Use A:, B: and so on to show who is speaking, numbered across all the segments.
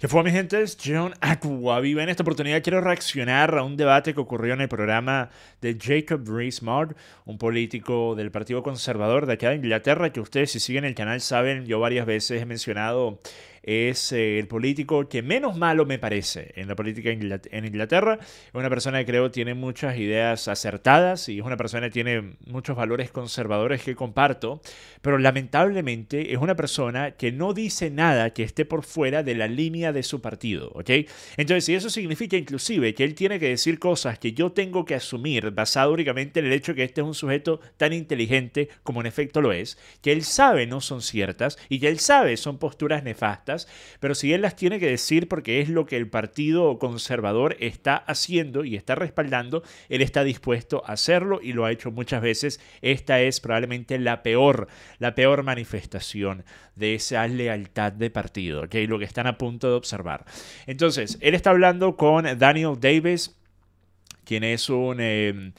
A: ¿Qué fue, mi gente? Es John Aquaviva. En esta oportunidad quiero reaccionar a un debate que ocurrió en el programa de Jacob Rees-Mogg, un político del Partido Conservador de acá de Inglaterra, que ustedes si siguen el canal saben, yo varias veces he mencionado, es el político que menos malo me parece en la política en Inglaterra. Es una persona que creo tiene muchas ideas acertadas y es una persona que tiene muchos valores conservadores que comparto, pero lamentablemente es una persona que no dice nada que esté por fuera de la línea de su partido, ¿ok? Entonces, si eso significa inclusive que él tiene que decir cosas que yo tengo que asumir basado únicamente en el hecho que este es un sujeto tan inteligente como en efecto lo es, que él sabe no son ciertas y que él sabe son posturas nefastas, pero si él las tiene que decir porque es lo que el Partido Conservador está haciendo y está respaldando, él está dispuesto a hacerlo y lo ha hecho muchas veces. Esta es probablemente la peor manifestación de esa lealtad de partido, ¿ok? Lo que están a punto de observar. Entonces, él está hablando con Daniel Davis, quien es un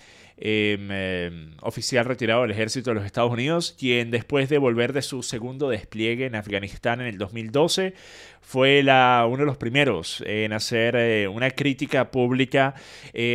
A: oficial retirado del ejército de los Estados Unidos, quien después de volver de su segundo despliegue en Afganistán en el 2012, fue uno de los primeros en hacer una crítica pública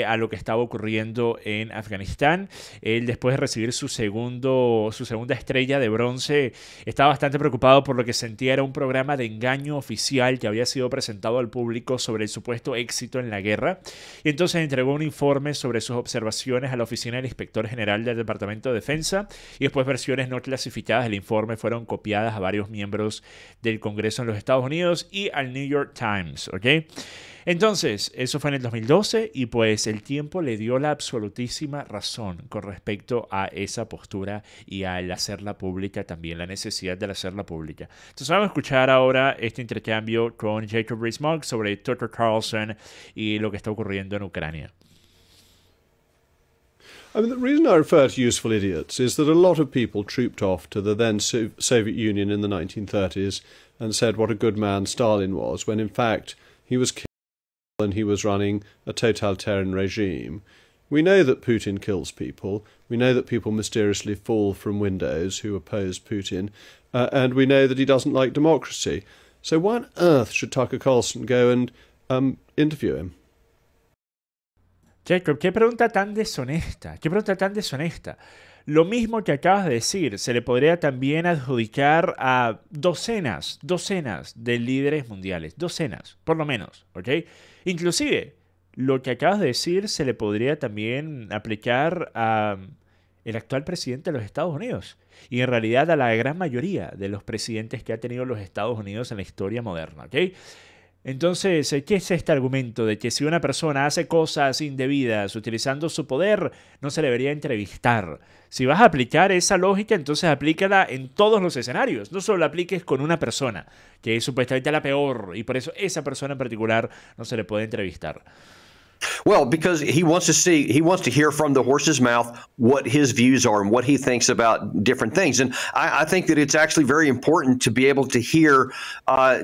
A: a lo que estaba ocurriendo en Afganistán. Él, después de recibir su segunda estrella de bronce, estaba bastante preocupado por lo que sentía era un programa de engaño oficial que había sido presentado al público sobre el supuesto éxito en la guerra. Y entonces entregó un informe sobre sus observaciones a la oficina del inspector general del Departamento de Defensa, y después versiones no clasificadas del informe fueron copiadas a varios miembros del Congreso en los Estados Unidos y al New York Times, ¿ok? Entonces, eso fue en el 2012 y pues el tiempo le dio la absolutísima razón con respecto a esa postura y al hacerla pública también, la necesidad de hacerla pública. Entonces vamos a escuchar ahora este intercambio con Jacob Rees-Mogg sobre Tucker Carlson y lo que está ocurriendo en Ucrania.
B: I mean, the reason I refer to useful idiots is that a lot of people trooped off to the then Soviet Union in the 1930s and said what a good man Stalin was, when in fact he was killed and he was running a totalitarian regime. We know that Putin kills people. We know that people mysteriously fall from windows who oppose Putin. And we know that he doesn't like democracy. So why on earth should Tucker Carlson go and interview him?
A: Jacob, qué pregunta tan deshonesta, qué pregunta tan deshonesta. Lo mismo que acabas de decir, se le podría también adjudicar a docenas de líderes mundiales, docenas, por lo menos, ¿ok? Inclusive, lo que acabas de decir se le podría también aplicar a el actual presidente de los Estados Unidos y en realidad a la gran mayoría de los presidentes que ha tenido los Estados Unidos en la historia moderna, ¿ok? Entonces, ¿qué es este argumento de que si una persona hace cosas indebidas utilizando su poder, no se le debería entrevistar? Si vas a aplicar esa lógica, entonces aplícala en todos los escenarios. No solo la apliques con una persona, que es supuestamente la peor, y por eso esa persona en particular no se le puede entrevistar.
C: Well, because he wants to hear from the horse's mouth what his views are and what he thinks about different things. And I think that it's actually very important to be able to hear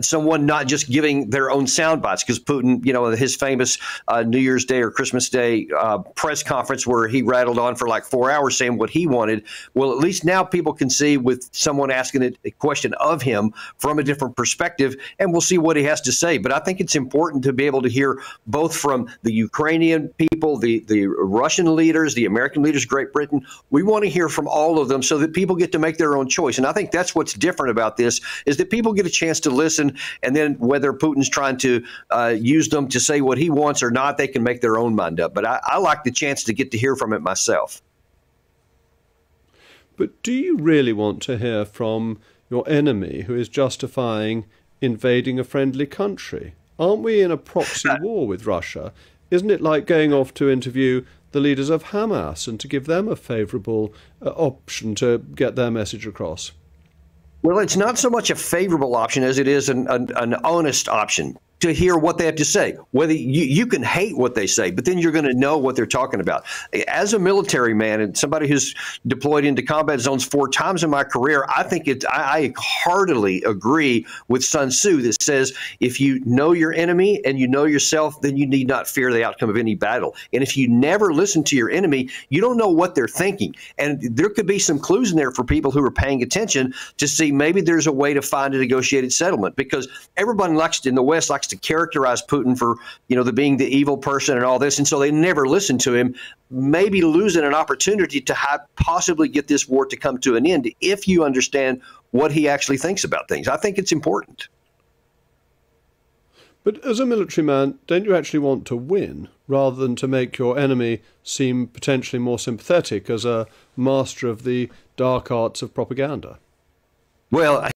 C: someone not just giving their own sound bites, because Putin, you know, his famous New Year's Day or Christmas Day press conference where he rattled on for like 4 hours saying what he wanted. Well, at least now people can see with someone asking a question of him from a different perspective, and we'll see what he has to say. But I think it's important to be able to hear both from the Ukrainian people, the Russian leaders, the American leaders, Great Britain. We want to hear from all of them so that people get to make their own choice. And I think that's what's different about this, is that people get a chance to listen, and then whether Putin's trying to use them to say what he wants or not, they can make their own mind up. But I like the chance to get to hear from it myself.
B: But do you really want to hear from your enemy who is justifying invading a friendly country? Aren't we in a proxy war with Russia? Isn't it like going off to interview the leaders of Hamas and to give them a favourable option to get their message across?
C: Well, it's not so much a favorable option as it is an honest option to hear what they have to say. Whether you can hate what they say, but then you're going to know what they're talking about. As a military man and somebody who's deployed into combat zones 4 times in my career, I think I heartily agree with Sun Tzu that says, if you know your enemy and you know yourself, then you need not fear the outcome of any battle. And if you never listen to your enemy, you don't know what they're thinking. And there could be some clues in there for people who are paying attention to see maybe there's a way to find a negotiated settlement, because everyone in the West likes to to characterize Putin for, the being the evil person and all this. And so they never listen to him, maybe losing an opportunity to possibly get this war to come to an end if you understand what he actually thinks about things. I think it's important.
B: But as a military man, don't you actually want to win rather than to make your enemy seem potentially more sympathetic as a master of the dark arts of propaganda?
C: Well,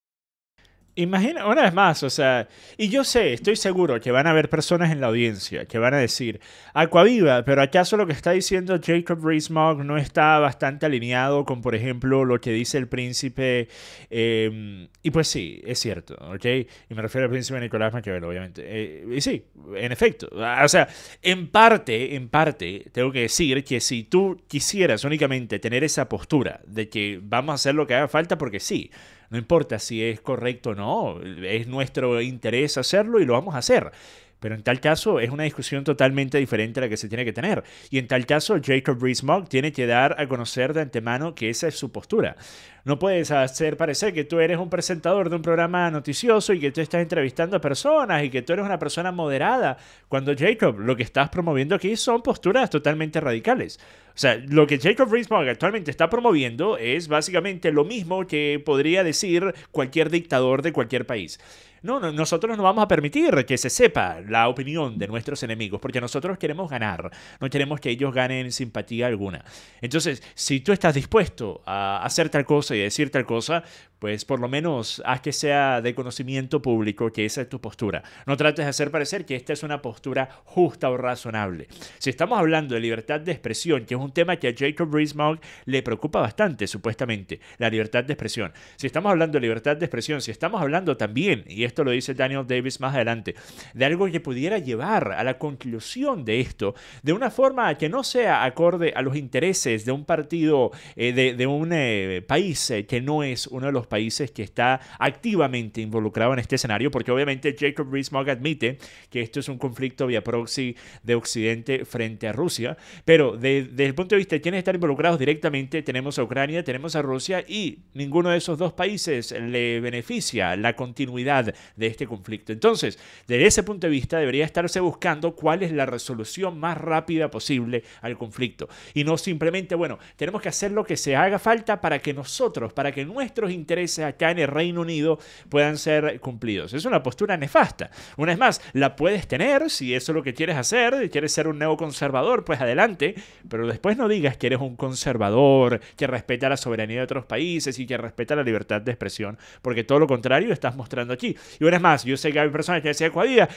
A: Imagina, una vez más, o sea, y yo sé, estoy seguro que van a haber personas en la audiencia que van a decir, Aquaviva, pero ¿acaso lo que está diciendo Jacob Rees-Mogg no está bastante alineado con, por ejemplo, lo que dice el príncipe? Y pues sí, es cierto, ¿ok? Y me refiero al príncipe Nicolás Maquiavelo, obviamente. Y sí, en efecto. O sea, en parte, tengo que decir que si tú quisieras únicamente tener esa postura de que vamos a hacer lo que haga falta, porque sí, no importa si es correcto o no, es nuestro interés hacerlo y lo vamos a hacer. Pero en tal caso es una discusión totalmente diferente a la que se tiene que tener. Y en tal caso Jacob Rees-Mogg tiene que dar a conocer de antemano que esa es su postura. No puedes hacer parecer que tú eres un presentador de un programa noticioso y que tú estás entrevistando a personas y que tú eres una persona moderada, cuando Jacob, lo que estás promoviendo aquí son posturas totalmente radicales. O sea, lo que Jacob Rees-Mogg actualmente está promoviendo es básicamente lo mismo que podría decir cualquier dictador de cualquier país. No, nosotros no vamos a permitir que se sepa la opinión de nuestros enemigos, porque nosotros queremos ganar, no queremos que ellos ganen simpatía alguna. Entonces, si tú estás dispuesto a hacer tal cosa y decir tal cosa, pues por lo menos haz que sea de conocimiento público que esa es tu postura. No trates de hacer parecer que esta es una postura justa o razonable. Si estamos hablando de libertad de expresión, que es un tema que a Jacob Rees-Mogg le preocupa bastante, supuestamente, la libertad de expresión. Si estamos hablando de libertad de expresión, si estamos hablando también, y esto lo dice Daniel Davis más adelante, de algo que pudiera llevar a la conclusión de esto, de una forma que no sea acorde a los intereses de un partido, de un país que no es uno de los países que está activamente involucrado en este escenario, porque obviamente Jacob Rees-Mogg admite que esto es un conflicto vía proxy de Occidente frente a Rusia, pero desde el punto de vista de quienes están involucrados directamente, tenemos a Ucrania, tenemos a Rusia, y ninguno de esos dos países le beneficia la continuidad de este conflicto. Entonces, desde ese punto de vista, debería estarse buscando cuál es la resolución más rápida posible al conflicto, y no simplemente, bueno, tenemos que hacer lo que se haga falta para que nuestros intereses acá en el Reino Unido puedan ser cumplidos. Es una postura nefasta. Una vez más, la puedes tener si eso es lo que quieres hacer, quieres ser un neoconservador, pues adelante, pero después no digas que eres un conservador, que respeta la soberanía de otros países y que respeta la libertad de expresión, porque todo lo contrario estás mostrando aquí. Y una vez más, yo sé que hay personas que decían,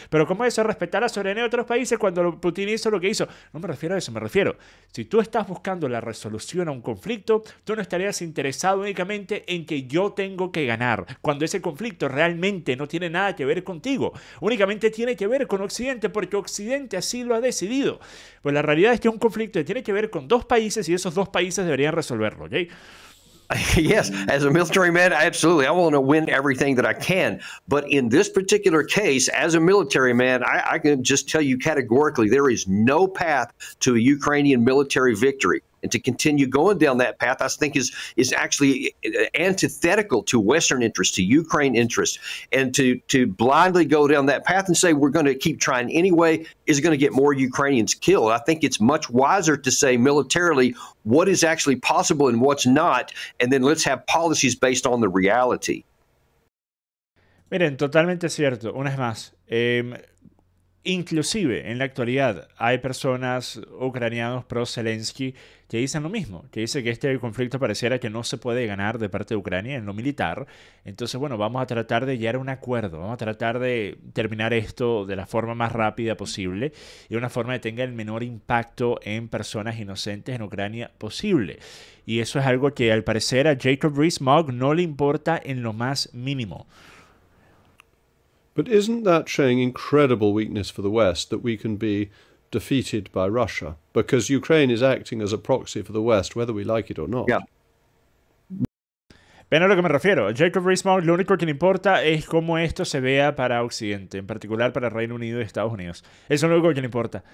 A: pero ¿cómo es eso respetar la soberanía de otros países cuando Putin hizo lo que hizo? No me refiero a eso, me refiero, si tú estás buscando la resolución a un conflicto, tú no estarías interesado únicamente en que yo tengo que ganar, cuando ese conflicto realmente no tiene nada que ver contigo, únicamente tiene que ver con Occidente, porque Occidente así lo ha decidido. Pues la realidad es que un conflicto tiene que ver con dos países y esos dos países deberían resolverlo, ¿ok?
C: Yes, as a military man, absolutely. I want to win everything that I can. But in this particular case, as a military man, I can just tell you categorically, there is no path to a Ukrainian military victory. And to continue going down that path, I think is actually antithetical to Western interests, to Ukraine interests. And to blindly go down that path and say we're going to keep trying anyway is going to get more Ukrainians killed. I think it's much wiser to say militarily what is actually possible and what's not, and then let's have policies based on the reality.
A: Miren, totalmente cierto. Una vez más, inclusive en la actualidad hay personas ucranianos pro Zelensky que dicen lo mismo, que dicen que este conflicto pareciera que no se puede ganar de parte de Ucrania en lo militar. Entonces, bueno, vamos a tratar de llegar a un acuerdo, vamos a tratar de terminar esto de la forma más rápida posible y de una forma que tenga el menor impacto en personas inocentes en Ucrania posible. Y eso es algo que al parecer a Jacob Rees-Mogg no le importa en lo más mínimo.
B: But isn't that showing incredible weakness for the West that we can be defeated by Russia? Because Ukraine is acting as a proxy for the West, whether we like it or not.
C: Yeah.
A: Ven a lo que me refiero. A Jacob Rees-Mogg lo único que le importa es cómo esto se vea para Occidente, en particular para Reino Unido y Estados Unidos. Eso es lo único que le importa.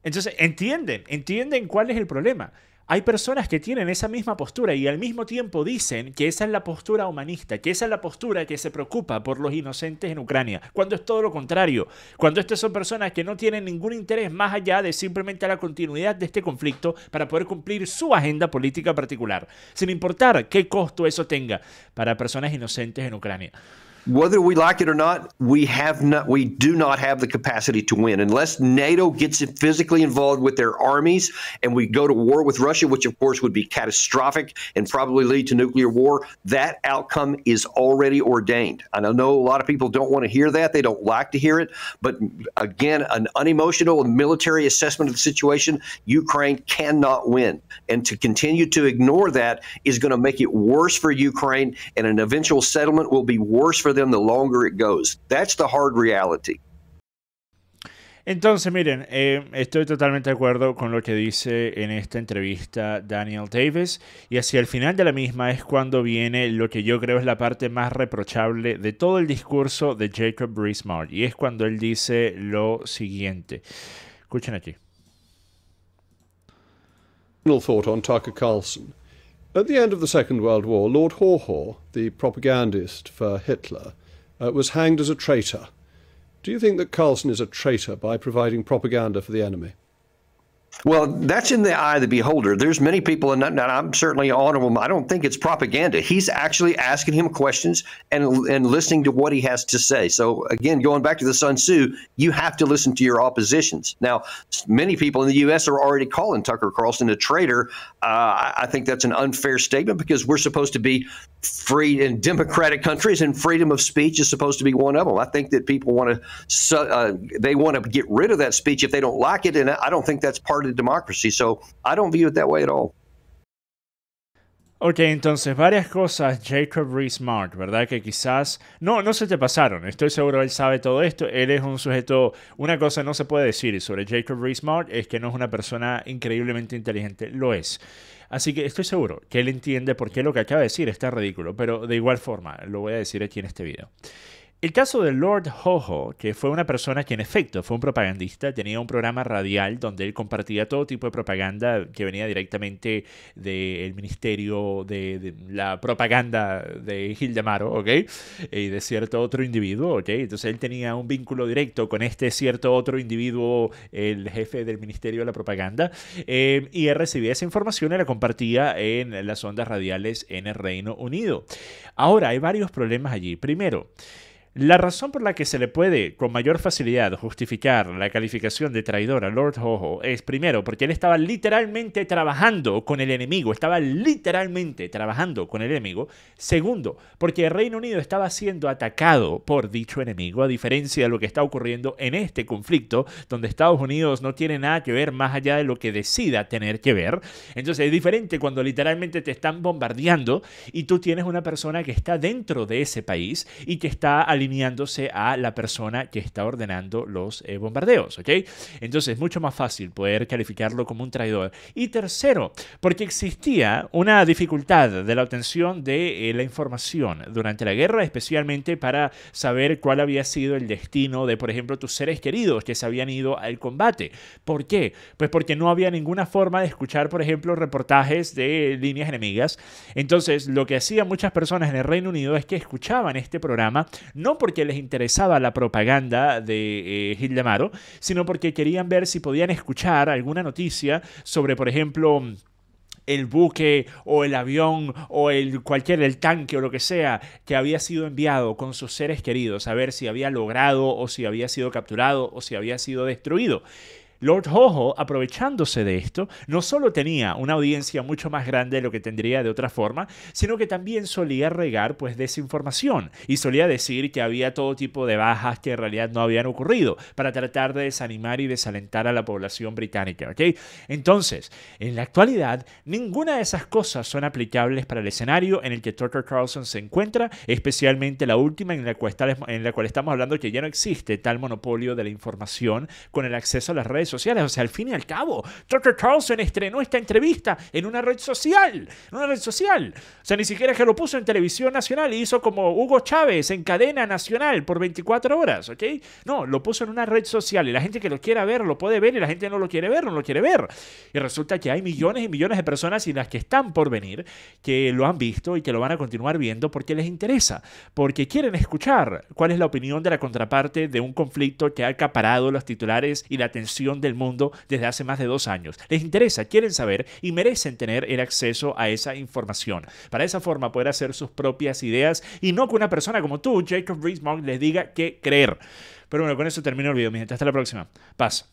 A: Entonces, entienden cuál es el problema. hay personas que tienen esa misma postura y al mismo tiempo dicen que esa es la postura humanista, que esa es la postura que se preocupa por los inocentes en Ucrania, cuando es todo lo contrario, cuando estas son personas que no tienen ningún interés más allá de simplemente la continuidad de este conflicto para poder cumplir su agenda política particular, sin importar qué costo eso tenga para personas inocentes en Ucrania.
C: Whether we like it or not, we do not have the capacity to win unless NATO gets physically involved with their armies and we go to war with Russia, which of course would be catastrophic and probably lead to nuclear war. That outcome is already ordained. And I know a lot of people don't want to hear that. They don't like to hear it. But again, an unemotional military assessment of the situation, Ukraine cannot win. And to continue to ignore that is going to make it worse for Ukraine, and an eventual settlement will be worse for them the longer it goes. That's the hard reality.
A: Entonces, miren, estoy totalmente de acuerdo con lo que dice en esta entrevista Daniel Davis, y hacia el final de la misma es cuando viene lo que yo creo es la parte más reprochable de todo el discurso de Jacob Rees-Mogg, y es cuando él dice lo siguiente. Escuchen aquí.
B: Final thought on Tucker Carlson. At the end of the Second World War, Lord Haw Haw, the propagandist for Hitler, was hanged as a traitor. Do you think that Carlson is a traitor by providing propaganda for the enemy?
C: Well, that's in the eye of the beholder. There's many people, and I'm certainly on him. I don't think it's propaganda. He's actually asking him questions and listening to what he has to say. So again, going back to the Sun Tzu, you have to listen to your oppositions. Now, many people in the U.S. are already calling Tucker Carlson a traitor. I think that's an unfair statement because we're supposed to be free in democratic countries, and freedom of speech is supposed to be one of them. I think that people want to get rid of that speech if they don't like it, and I don't think that's part of democracy. So I don't view it that way at all.
A: Ok, entonces varias cosas Jacob Rees-Mogg, ¿verdad? Que quizás no se te pasaron. Estoy seguro él sabe todo esto. Él es un sujeto... Una cosa no se puede decir sobre Jacob Rees-Mogg es que no es una persona increíblemente inteligente. Lo es. Así que estoy seguro que él entiende por qué lo que acaba de decir está ridículo. Pero de igual forma, lo voy a decir aquí en este video. El caso de Lord Haw Haw, que fue una persona que en efecto fue un propagandista, tenía un programa radial donde él compartía todo tipo de propaganda que venía directamente del ministerio de la propaganda de Hildemaro, ¿ok? Y de cierto otro individuo, ¿ok? Entonces él tenía un vínculo directo con este cierto otro individuo, el jefe del ministerio de la propaganda, y él recibía esa información y la compartía en las ondas radiales en el Reino Unido. Ahora, hay varios problemas allí. Primero, la razón por la que se le puede con mayor facilidad justificar la calificación de traidor a Lord Haw Haw es primero porque él estaba literalmente trabajando con el enemigo, Segundo, porque el Reino Unido estaba siendo atacado por dicho enemigo, a diferencia de lo que está ocurriendo en este conflicto, donde Estados Unidos no tiene nada que ver más allá de lo que decida tener que ver. Entonces es diferente cuando literalmente te están bombardeando y tú tienes una persona que está dentro de ese país y que está alineándose a la persona que está ordenando los bombardeos, ¿ok? Entonces es mucho más fácil poder calificarlo como un traidor. Y tercero, porque existía una dificultad de la obtención de la información durante la guerra, especialmente para saber cuál había sido el destino de, por ejemplo, tus seres queridos que se habían ido al combate. ¿Por qué? Pues porque no había ninguna forma de escuchar, por ejemplo, reportajes de líneas enemigas. Entonces, lo que hacían muchas personas en el Reino Unido es que escuchaban este programa, no porque les interesaba la propaganda de Hildemaro, sino porque querían ver si podían escuchar alguna noticia sobre, por ejemplo, el buque o el avión o el tanque o lo que sea que había sido enviado con sus seres queridos, a ver si había logrado o si había sido capturado o si había sido destruido. Lord Haw Haw, aprovechándose de esto, no solo tenía una audiencia mucho más grande de lo que tendría de otra forma, sino que también solía regar pues desinformación y solía decir que había todo tipo de bajas que en realidad no habían ocurrido para tratar de desanimar y desalentar a la población británica, ¿ok? Entonces, en la actualidad, ninguna de esas cosas son aplicables para el escenario en el que Tucker Carlson se encuentra, especialmente la última en la cual estamos hablando que ya no existe tal monopolio de la información con el acceso a las redes sociales. O sea, al fin y al cabo, Tucker Carlson estrenó esta entrevista en una red social. En una red social. O sea, ni siquiera es que lo puso en televisión nacional y hizo como Hugo Chávez en cadena nacional por 24 horas, ¿ok? No, lo puso en una red social y la gente que lo quiera ver lo puede ver y la gente no lo quiere ver, no lo quiere ver. Y resulta que hay millones y millones de personas y las que están por venir que lo han visto y que lo van a continuar viendo porque les interesa, porque quieren escuchar cuál es la opinión de la contraparte de un conflicto que ha acaparado los titulares y la atención del mundo desde hace más de 2 años. Les interesa, quieren saber y merecen tener el acceso a esa información. Para esa forma poder hacer sus propias ideas y no que una persona como tú, Jacob Rees-Mogg, les diga qué creer. Pero bueno, con eso termino el video, mi gente. Hasta la próxima. Paz.